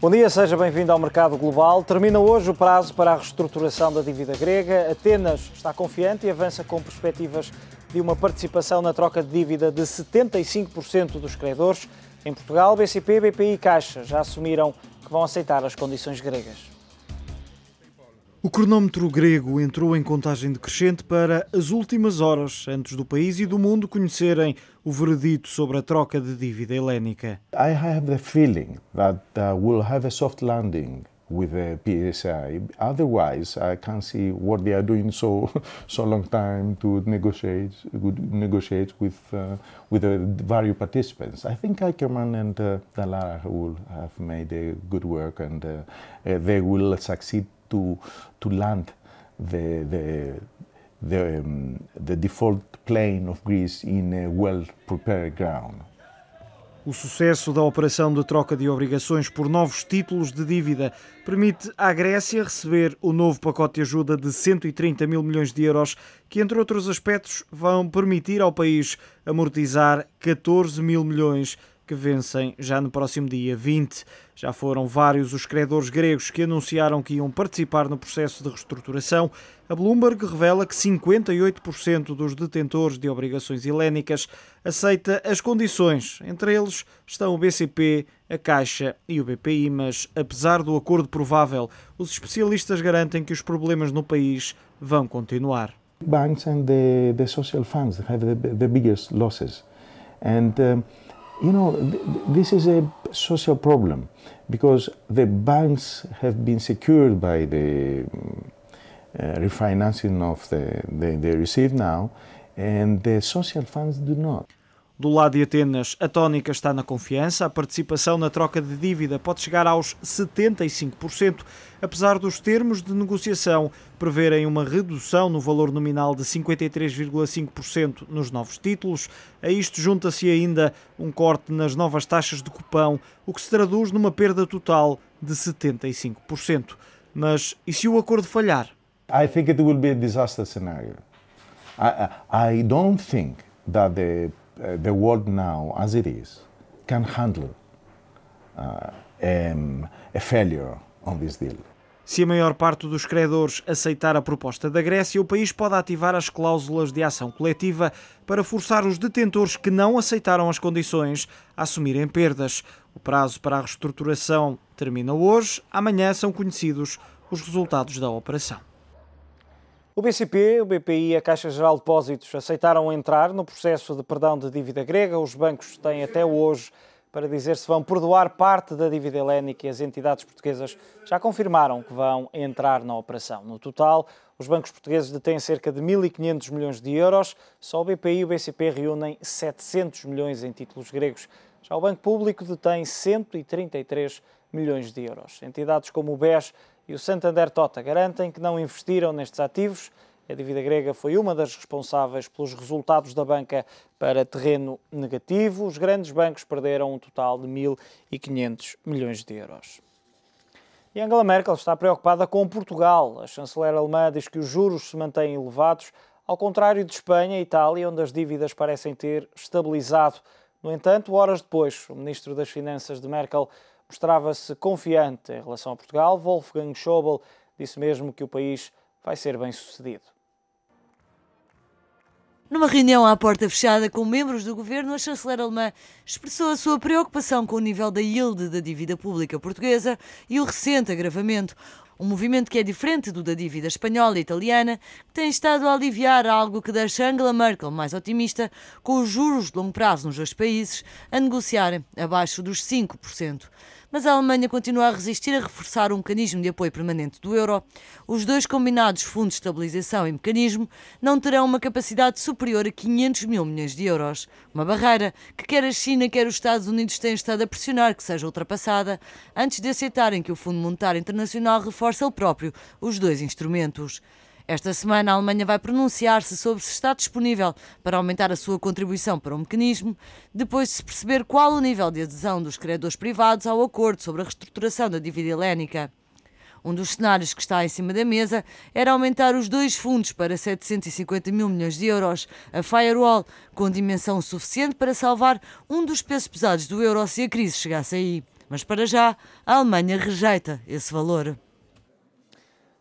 Bom dia, seja bem-vindo ao Mercado Global. Termina hoje o prazo para a reestruturação da dívida grega. Atenas está confiante e avança com perspectivas de uma participação na troca de dívida de 75% dos credores. Em Portugal, BCP, BPI e Caixa já assumiram que vão aceitar as condições gregas. O cronómetro grego entrou em contagem decrescente para as últimas horas, antes do país e do mundo conhecerem o veredito sobre a troca de dívida helénica. I have the feeling that we'll have a soft landing with the PSI. Otherwise, I can't see what they are doing so long time to negotiate with the various participants. I think Akerman and Dallara will have made a good work, and they will succeed to land the default plane of Greece in a well-prepared ground. O sucesso da operação de troca de obrigações por novos títulos de dívida permite à Grécia receber o novo pacote de ajuda de 130 mil milhões de euros, que, entre outros aspectos, vão permitir ao país amortizar 14 mil milhões que vencem já no próximo dia 20. Já foram vários os credores gregos que anunciaram que iam participar no processo de reestruturação. A Bloomberg revela que 58% dos detentores de obrigações helénicas aceita as condições. Entre eles estão o BCP, a Caixa e o BPI, mas apesar do acordo provável, os especialistas garantem que os problemas no país vão continuar. Banks and the social funds have the biggest losses, and you know, this is a social problem because the banks have been secured by the refinancing of they receive now, and the social funds do not. Do lado de Atenas, a tónica está na confiança. A participação na troca de dívida pode chegar aos 75%, apesar dos termos de negociação preverem uma redução no valor nominal de 53,5% nos novos títulos. A isto junta-se ainda um corte nas novas taxas de cupão, o que se traduz numa perda total de 75%. Mas e se o acordo falhar? I think it will be a disaster scenario. I don't think that the world now, as it is, can handle a failure on this deal. Se a maior parte dos credores aceitar a proposta da Grécia, o país pode ativar as cláusulas de ação coletiva para forçar os detentores que não aceitaram as condições a assumirem perdas. O prazo para a reestruturação termina hoje. Amanhã são conhecidos os resultados da operação. O BCP, o BPI e a Caixa Geral de Depósitos aceitaram entrar no processo de perdão de dívida grega. Os bancos têm até hoje para dizer se vão perdoar parte da dívida helénica e as entidades portuguesas já confirmaram que vão entrar na operação. No total, os bancos portugueses detêm cerca de 1.500 milhões de euros. Só o BPI e o BCP reúnem 700 milhões em títulos gregos. Já o Banco Público detém 133 milhões de euros. Entidades como o BES e o Santander Tota garantem que não investiram nestes ativos. A dívida grega foi uma das responsáveis pelos resultados da banca para terreno negativo. Os grandes bancos perderam um total de 1.500 milhões de euros. E Angela Merkel está preocupada com Portugal. A chanceler alemã diz que os juros se mantêm elevados, ao contrário de Espanha e Itália, onde as dívidas parecem ter estabilizado. No entanto, horas depois, o ministro das Finanças de Merkel mostrava-se confiante em relação a Portugal. Wolfgang Schäuble disse mesmo que o país vai ser bem sucedido. Numa reunião à porta fechada com membros do governo, a chanceler alemã expressou a sua preocupação com o nível da yield da dívida pública portuguesa e o recente agravamento. Um movimento que é diferente do da dívida espanhola e italiana, que tem estado a aliviar algo que deixa Angela Merkel mais otimista, com os juros de longo prazo nos dois países a negociarem abaixo dos 5%. Mas a Alemanha continua a resistir a reforçar o mecanismo de apoio permanente do euro. Os dois combinados fundos de estabilização e mecanismo não terão uma capacidade superior a 500 mil milhões de euros. Uma barreira que quer a China, quer os Estados Unidos têm estado a pressionar que seja ultrapassada antes de aceitarem que o Fundo Monetário Internacional reforce ele próprio os dois instrumentos. Esta semana a Alemanha vai pronunciar-se sobre se está disponível para aumentar a sua contribuição para o mecanismo, depois de se perceber qual o nível de adesão dos credores privados ao acordo sobre a reestruturação da dívida helénica. Um dos cenários que está em cima da mesa era aumentar os dois fundos para 750 mil milhões de euros, a Firewall, com dimensão suficiente para salvar um dos pesos pesados do euro se a crise chegasse aí. Mas para já, a Alemanha rejeita esse valor.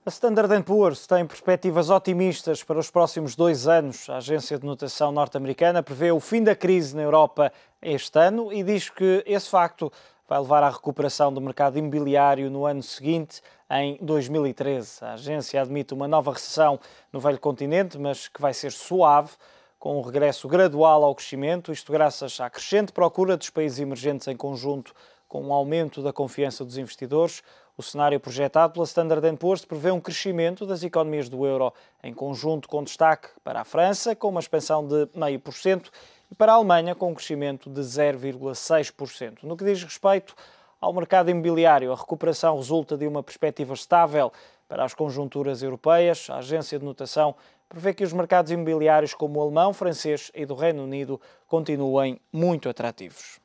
A Standard & Poor's tem perspectivas otimistas para os próximos 2 anos. A agência de notação norte-americana prevê o fim da crise na Europa este ano e diz que esse facto vai levar à recuperação do mercado imobiliário no ano seguinte, em 2013. A agência admite uma nova recessão no velho continente, mas que vai ser suave, com um regresso gradual ao crescimento, isto graças à crescente procura dos países emergentes em conjunto com um aumento da confiança dos investidores. O cenário projetado pela Standard & Poor's prevê um crescimento das economias do euro em conjunto, com destaque para a França, com uma expansão de 0,5%, e para a Alemanha, com um crescimento de 0,6%. No que diz respeito ao mercado imobiliário, a recuperação resulta de uma perspectiva estável para as conjunturas europeias. A agência de notação prevê que os mercados imobiliários como o alemão, francês e do Reino Unido continuem muito atrativos.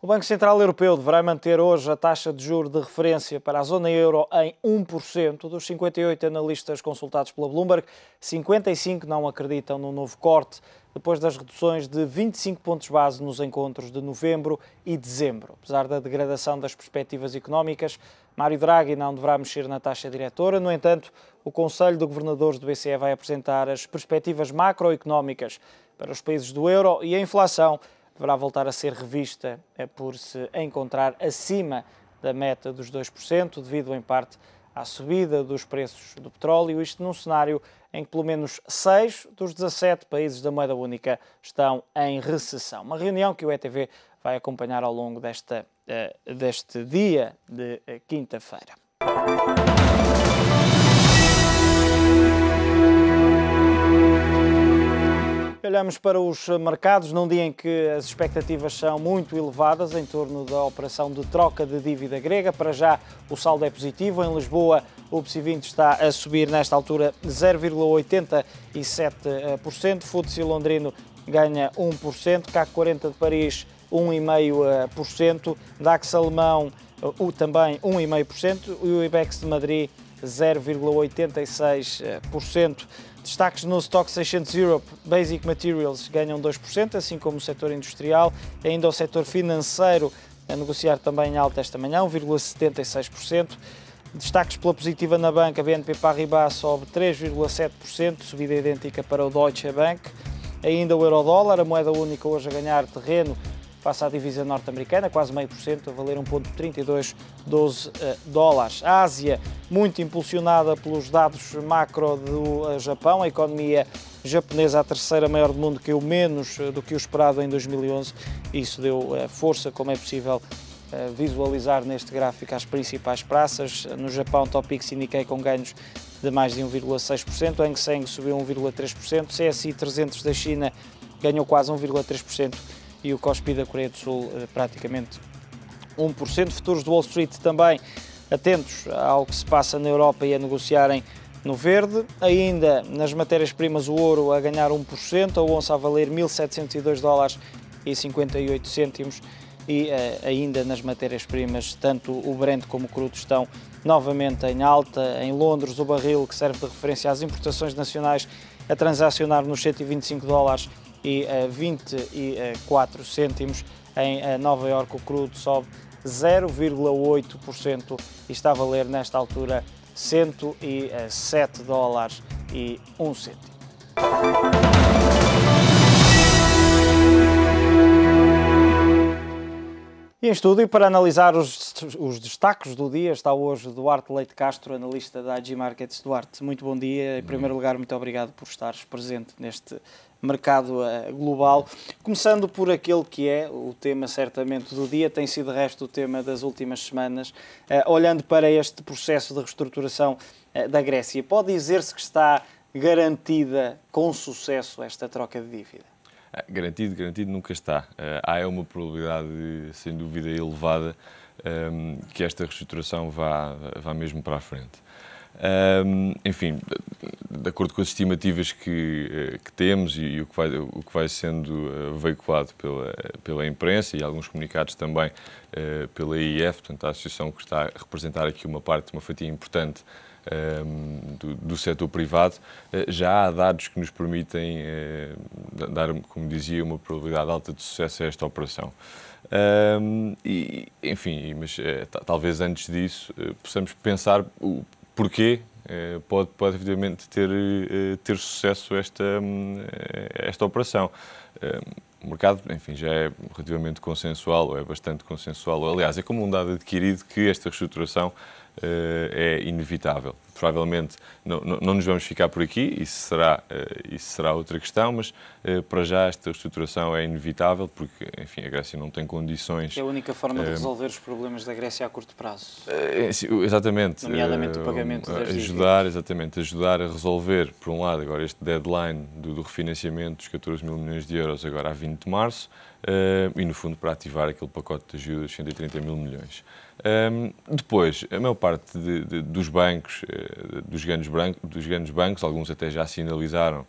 O Banco Central Europeu deverá manter hoje a taxa de juros de referência para a zona euro em 1%. Dos 58 analistas consultados pela Bloomberg, 55 não acreditam no novo corte, depois das reduções de 25 pontos base nos encontros de novembro e dezembro. Apesar da degradação das perspectivas económicas, Mário Draghi não deverá mexer na taxa diretora. No entanto, o Conselho de Governadores do BCE vai apresentar as perspectivas macroeconómicas para os países do euro e a inflação deverá voltar a ser revista por se encontrar acima da meta dos 2%, devido em parte à subida dos preços do petróleo, isto num cenário em que pelo menos 6 dos 17 países da moeda única estão em recessão. Uma reunião que o ETV vai acompanhar ao longo deste dia de quinta-feira. Olhamos para os mercados num dia em que as expectativas são muito elevadas em torno da operação de troca de dívida grega. Para já o saldo é positivo. Em Lisboa o PSI 20 está a subir nesta altura 0,87%. FTSE londrino ganha 1%. CAC 40 de Paris 1,5%. DAX alemão também 1,5%. E o IBEX de Madrid 0,86%. Destaques no Stock 600 Europe, Basic Materials ganham 2%, assim como o setor industrial. Ainda o setor financeiro a negociar também em alta esta manhã, 1,76%. Destaques pela positiva na banca, BNP Paribas sobe 3,7%, subida idêntica para o Deutsche Bank. Ainda o euro-dólar, a moeda única hoje a ganhar terreno face à divisa norte-americana, quase 0,5%, a valer 1,3212 dólares. A Ásia, muito impulsionada pelos dados macro do Japão, a economia japonesa, a terceira maior do mundo, caiu menos do que o esperado em 2011. Isso deu força, como é possível visualizar neste gráfico, às principais praças. No Japão, Topix e Nikkei com ganhos de mais de 1,6%, o Hang Seng subiu 1,3%, CSI 300 da China ganhou quase 1,3%, e o Kospi da Coreia do Sul praticamente 1%. Futuros de Wall Street também atentos ao que se passa na Europa e a negociarem no verde. Ainda nas matérias-primas, o ouro a ganhar 1%, a onça a valer 1.702 dólares e 58 cêntimos. E ainda nas matérias-primas, tanto o Brent como o crudo estão novamente em alta. Em Londres, o barril, que serve de referência às importações nacionais, a transacionar nos 125 dólares e 24 cêntimos. Em Nova Iorque, o crudo sobe 0,8% e está a valer nesta altura 107 dólares e 1 cêntimo. E em estúdio, para analisar os destaques do dia, está hoje Duarte Leite Castro, analista da IG Markets. Duarte, muito bom dia. Em primeiro lugar, muito obrigado por estares presente neste mercado global. Começando por aquele que é o tema certamente do dia, tem sido de resto o tema das últimas semanas. Olhando para este processo de reestruturação da Grécia, pode dizer-se que está garantida com sucesso esta troca de dívida? Garantido nunca está. Há uma probabilidade, sem dúvida, elevada que esta reestruturação vá mesmo para a frente. Enfim, de acordo com as estimativas que temos e o que vai sendo veiculado pela imprensa e alguns comunicados também pela EIF, portanto a associação que está a representar aqui uma fatia importante do setor privado, já há dados que nos permitem dar, como dizia, uma probabilidade alta de sucesso a esta operação. Enfim, mas talvez antes disso possamos pensar o porquê pode efetivamente ter sucesso esta operação. O mercado, enfim, já é relativamente consensual, ou é bastante consensual. Aliás, é como um dado adquirido que esta reestruturação é inevitável. Provavelmente não nos vamos ficar por aqui, isso será outra questão, mas para já esta reestruturação é inevitável porque, enfim, a Grécia não tem condições... É a única forma de resolver os problemas da Grécia a curto prazo. Exatamente. Nomeadamente o pagamento das dívidas. Ajudar a resolver, por um lado, agora este deadline do refinanciamento dos 14 mil milhões de euros agora a 20 de março e, no fundo, para ativar aquele pacote de ajuda de 130 mil milhões. Depois, a maior parte dos bancos, dos grandes bancos, alguns até já sinalizaram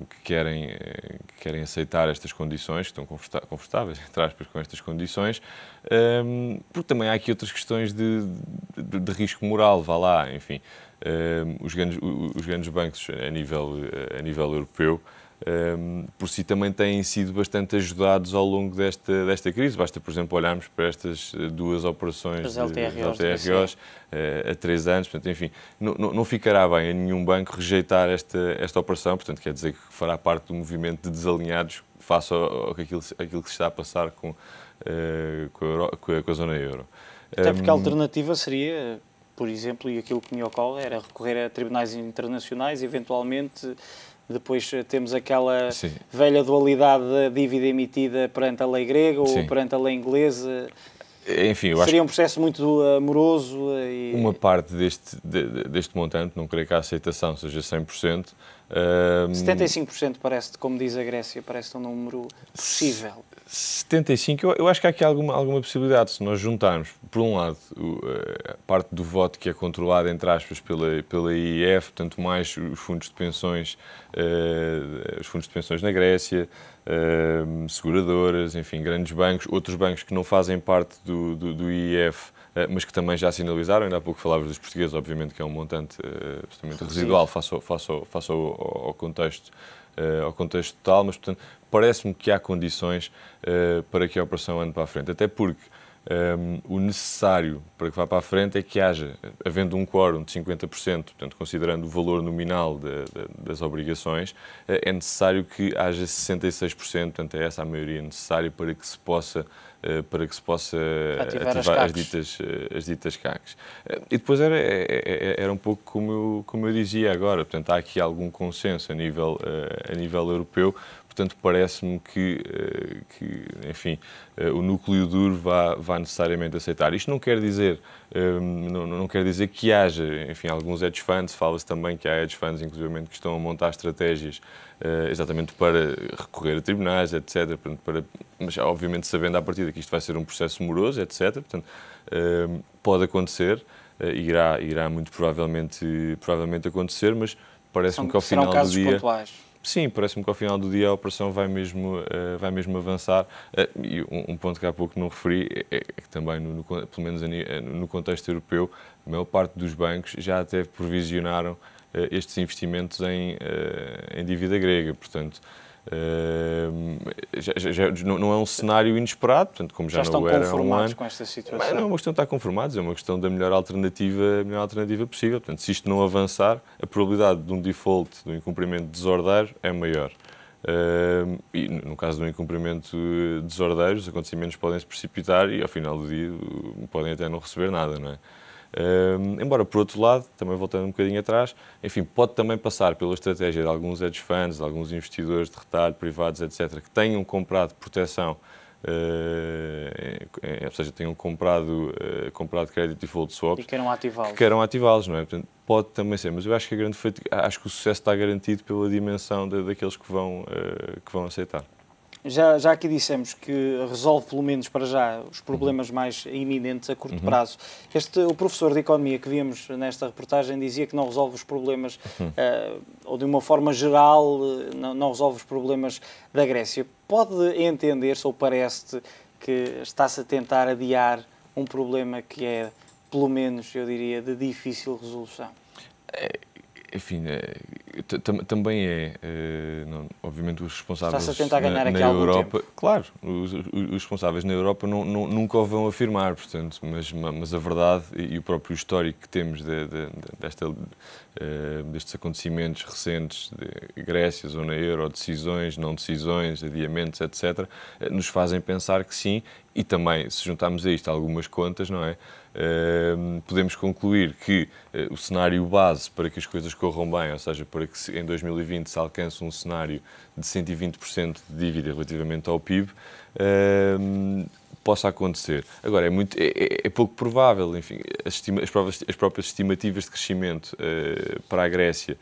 que querem aceitar estas condições, que estão confortáveis, entre aspas, com estas condições, porque também há aqui outras questões de risco moral, vá lá, enfim. Os grandes bancos a nível europeu, por si também têm sido bastante ajudados ao longo desta crise. Basta, por exemplo, olharmos para estas duas operações de LTROs há 3 anos. Portanto, enfim, não ficará bem a nenhum banco rejeitar esta operação. Portanto, quer dizer que fará parte do movimento de desalinhados face àquilo que se está a passar com a zona euro. Até porque a alternativa seria, por exemplo, e aquilo que me ocorre, era recorrer a tribunais internacionais, eventualmente. Depois temos aquela velha dualidade da dívida emitida perante a lei grega ou perante a lei inglesa. Enfim, seria um processo muito amoroso. Uma parte deste montante, não creio que a aceitação seja 100%. 75% parece, como diz a Grécia, parece um número possível. 75%, eu acho que há aqui alguma possibilidade, se nós juntarmos, por um lado, a parte do voto que é controlada, entre aspas, pela IEF, portanto, mais os fundos de pensões na Grécia, seguradoras, enfim, grandes bancos, outros bancos que não fazem parte do IEF, mas que também já sinalizaram, ainda há pouco falavas dos portugueses, obviamente que é um montante absolutamente residual face ao contexto total, mas, portanto, parece-me que há condições para que a operação ande para a frente, até porque o necessário para que vá para a frente é que haja, havendo um quórum de 50%, portanto, considerando o valor nominal das obrigações, é necessário que haja 66%, portanto, é essa a maioria necessária para que se possa ativar as ditas CACs. E depois era um pouco como eu dizia agora, portanto, há aqui algum consenso a nível europeu. Portanto, parece-me que enfim, o núcleo duro vá necessariamente aceitar. Isto não quer dizer, não quer dizer que haja, enfim, alguns hedge funds, fala-se também que há hedge funds, inclusive, que estão a montar estratégias exatamente para recorrer a tribunais, etc. Mas, obviamente, sabendo à partida que isto vai ser um processo moroso, etc. Portanto, pode acontecer, irá muito provavelmente acontecer, mas parece-me que ao final do dia... pontuais. Sim, parece-me que ao final do dia a operação vai mesmo avançar. E um ponto que há pouco não referi é que também, pelo menos no contexto europeu, a maior parte dos bancos já até provisionaram estes investimentos em dívida grega. Portanto, não é um cenário inesperado, portanto, como já não era há um ano. Com esta situação. Mas não é uma questão de estar conformados, é uma questão da melhor alternativa possível. Portanto, se isto não avançar, a probabilidade de um default, de um incumprimento desordeiro, é maior. E no caso de um incumprimento desordeiro, os acontecimentos podem se precipitar e ao final do dia podem até não receber nada, não é? Embora, por outro lado, também voltando um bocadinho atrás, enfim, pode também passar pela estratégia de alguns hedge funds, de alguns investidores de retalho, privados, etc., que tenham comprado proteção, ou seja, tenham comprado crédito default swap e queiram ativá-los. Queiram ativá-los, não é? Portanto, pode também ser, mas eu acho que acho que o sucesso está garantido pela dimensão daqueles que vão aceitar. Já aqui dissemos que resolve, pelo menos para já, os problemas mais iminentes a curto prazo. O professor de Economia que vimos nesta reportagem dizia que não resolve os problemas, ou de uma forma geral, não resolve os problemas da Grécia. Pode entender-se, ou parece-te, que está-se a tentar adiar um problema que é pelo menos, eu diria, de difícil resolução. Enfim, também obviamente os responsáveis Está-se a tentar ganhar aqui na algum Europa, tempo. claro, os responsáveis na Europa nunca o vão afirmar, portanto, mas a verdade e o próprio histórico que temos destes acontecimentos recentes de Grécia, zona euro, decisões, não decisões, adiamentos, etc., nos fazem pensar que sim, e também, se juntarmos a isto algumas contas, não é? Podemos concluir que o cenário base para que as coisas corram bem, ou seja, para que em 2020 se alcance um cenário de 120% de dívida relativamente ao PIB, possa acontecer. Agora, é pouco provável, enfim, as próprias estimativas de crescimento para a Grécia,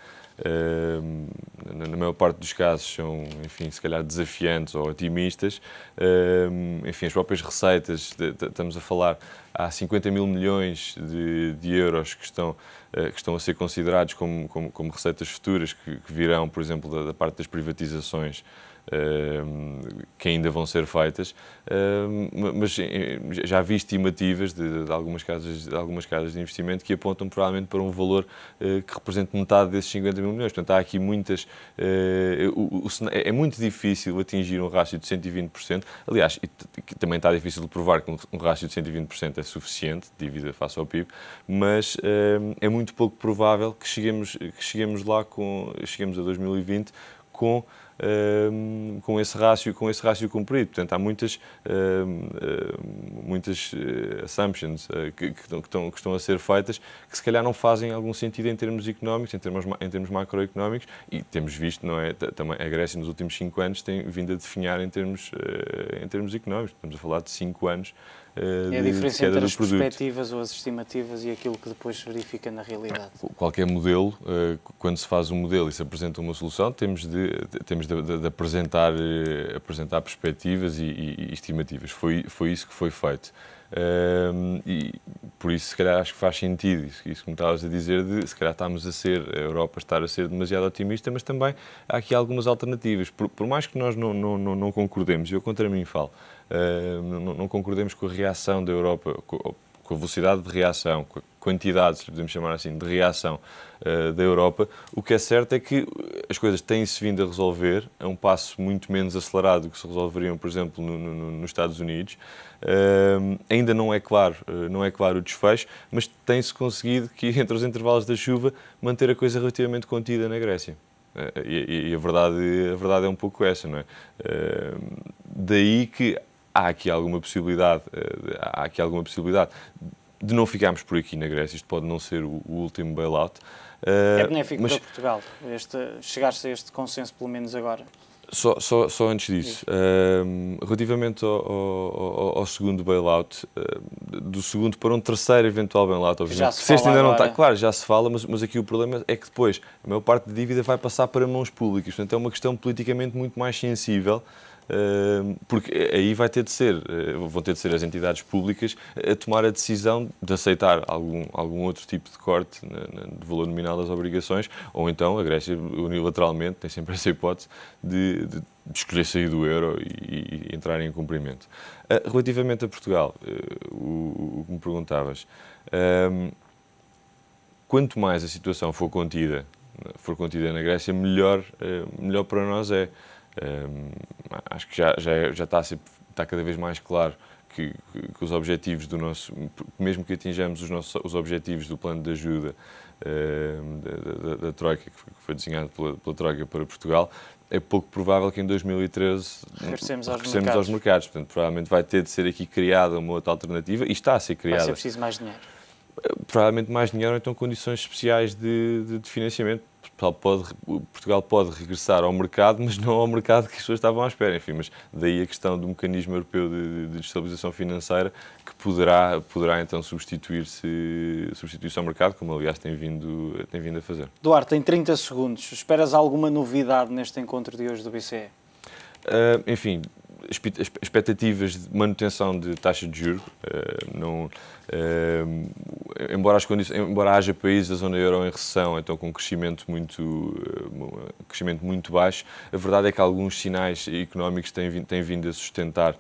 na maior parte dos casos, são, enfim, se calhar desafiantes ou otimistas. Enfim, as próprias receitas, estamos a falar, há 50 mil milhões de euros que estão a ser considerados como receitas futuras que virão, por exemplo, da parte das privatizações, que ainda vão ser feitas, mas já vi estimativas de algumas casas de investimento que apontam provavelmente para um valor que represente metade desses 50 mil milhões. Portanto, há aqui muitas... É muito difícil atingir um rácio de 120%. Aliás, também está difícil de provar que um rácio de 120% é suficiente, de dívida face ao PIB, mas é muito pouco provável que cheguemos a 2020 com esse rácio cumprido. Portanto, há muitas assumptions que estão a ser feitas que se calhar não fazem algum sentido em termos económicos, em termos macroeconómicos, e temos visto, não é? Também a Grécia nos últimos 5 anos tem vindo a definhar em termos económicos. Estamos a falar de 5 anos É a diferença entre as perspectivas ou as estimativas e aquilo que depois se verifica na realidade. Qualquer modelo, quando se faz um modelo e se apresenta uma solução, temos de apresentar perspectivas e estimativas. Foi isso que foi feito. E por isso, se calhar, acho que faz sentido isso que me estavas a dizer, de se calhar a Europa estar a ser demasiado otimista, mas também há aqui algumas alternativas. Por mais que nós não concordemos, e eu contra mim falo, não concordemos com a reação da Europa, com a velocidade de reação, com a quantidade, se podemos chamar assim, de reação da Europa, o que é certo é que as coisas têm-se vindo a resolver a um passo muito menos acelerado do que se resolveriam, por exemplo, nos Estados Unidos. Ainda não é claro o desfecho, mas tem-se conseguido que, entre os intervalos da chuva, manter a coisa relativamente contida na Grécia. E a verdade é um pouco essa, não é? Daí que há aqui alguma possibilidade de não ficarmos por aqui na Grécia. Isto pode não ser o último bailout. É benéfico para Portugal chegar-se a este consenso, pelo menos agora? Só antes disso, relativamente ao segundo bailout, do segundo para um terceiro eventual bailout, obviamente. Se este ainda não está, claro, já se fala, mas aqui o problema é que depois a maior parte da dívida vai passar para mãos públicas, portanto é uma questão politicamente muito mais sensível, porque aí vão ter de ser as entidades públicas a tomar a decisão de aceitar algum outro tipo de corte de valor nominal das obrigações, ou então a Grécia unilateralmente tem sempre essa hipótese de escolher sair do euro e entrar em cumprimento. Relativamente a Portugal, o que me perguntavas, quanto mais a situação for contida na Grécia, melhor para nós é. Acho que já está cada vez mais claro que os objetivos do nosso, mesmo que atinjamos os objetivos do plano de ajuda da Troika, que foi desenhado pela Troika para Portugal, é pouco provável que em 2013 regressemos aos mercados. Portanto, provavelmente vai ter de ser aqui criada uma outra alternativa, e está a ser criada. Vai ser preciso mais dinheiro. Provavelmente mais dinheiro, ou então condições especiais de financiamento. Portugal pode regressar ao mercado, mas não ao mercado que as pessoas estavam à espera. Enfim, mas daí a questão do mecanismo europeu de estabilização financeira, que poderá então substituir-se ao mercado, como aliás tem vindo a fazer. Duarte, em 30 segundos, esperas alguma novidade neste encontro de hoje do BCE? Enfim, expectativas de manutenção de taxa de juros, Embora haja países da zona euro em recessão, então com um crescimento muito baixo, a verdade é que alguns sinais económicos têm vindo a sustentar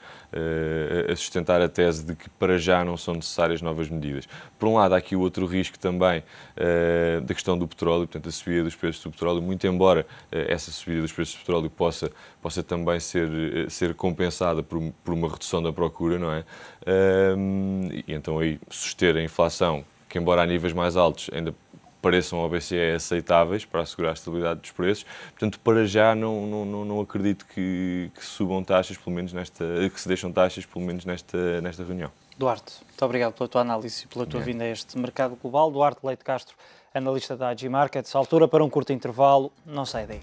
a tese de que para já não são necessárias novas medidas. Por um lado, há aqui o outro risco também da questão do petróleo, portanto a subida dos preços do petróleo, muito embora essa subida dos preços do petróleo possa também ser compensada por uma redução da procura, não é? E então aí suster a inflação, que embora a níveis mais altos ainda pareçam ao BCE aceitáveis para assegurar a estabilidade dos preços. Portanto, para já não acredito que subam taxas, pelo menos que se deixam taxas, pelo menos nesta reunião. Duarte, muito obrigado pela tua análise e pela tua vinda a este mercado global. Duarte Leite Castro, analista da AG Markets. Altura para um curto intervalo, não sai daí.